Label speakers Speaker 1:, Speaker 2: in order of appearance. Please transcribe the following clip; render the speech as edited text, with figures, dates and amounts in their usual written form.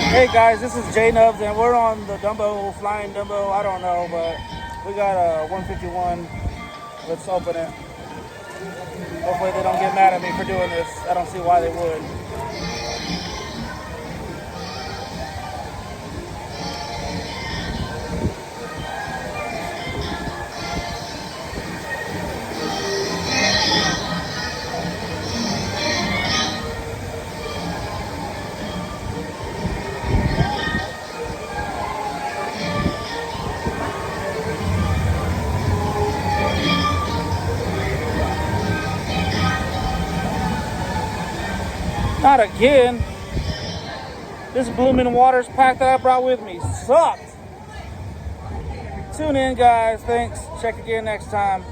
Speaker 1: Hey guys, this is J Nubs, and we're on the Dumbo, flying Dumbo. I don't know, but we got a 151. Let's open it. Hopefully, they don't get mad at me for doing this. I don't see why they would. Not again. This blooming water's pack that I brought with me sucked. Tune in, guys. Thanks. Check again next time.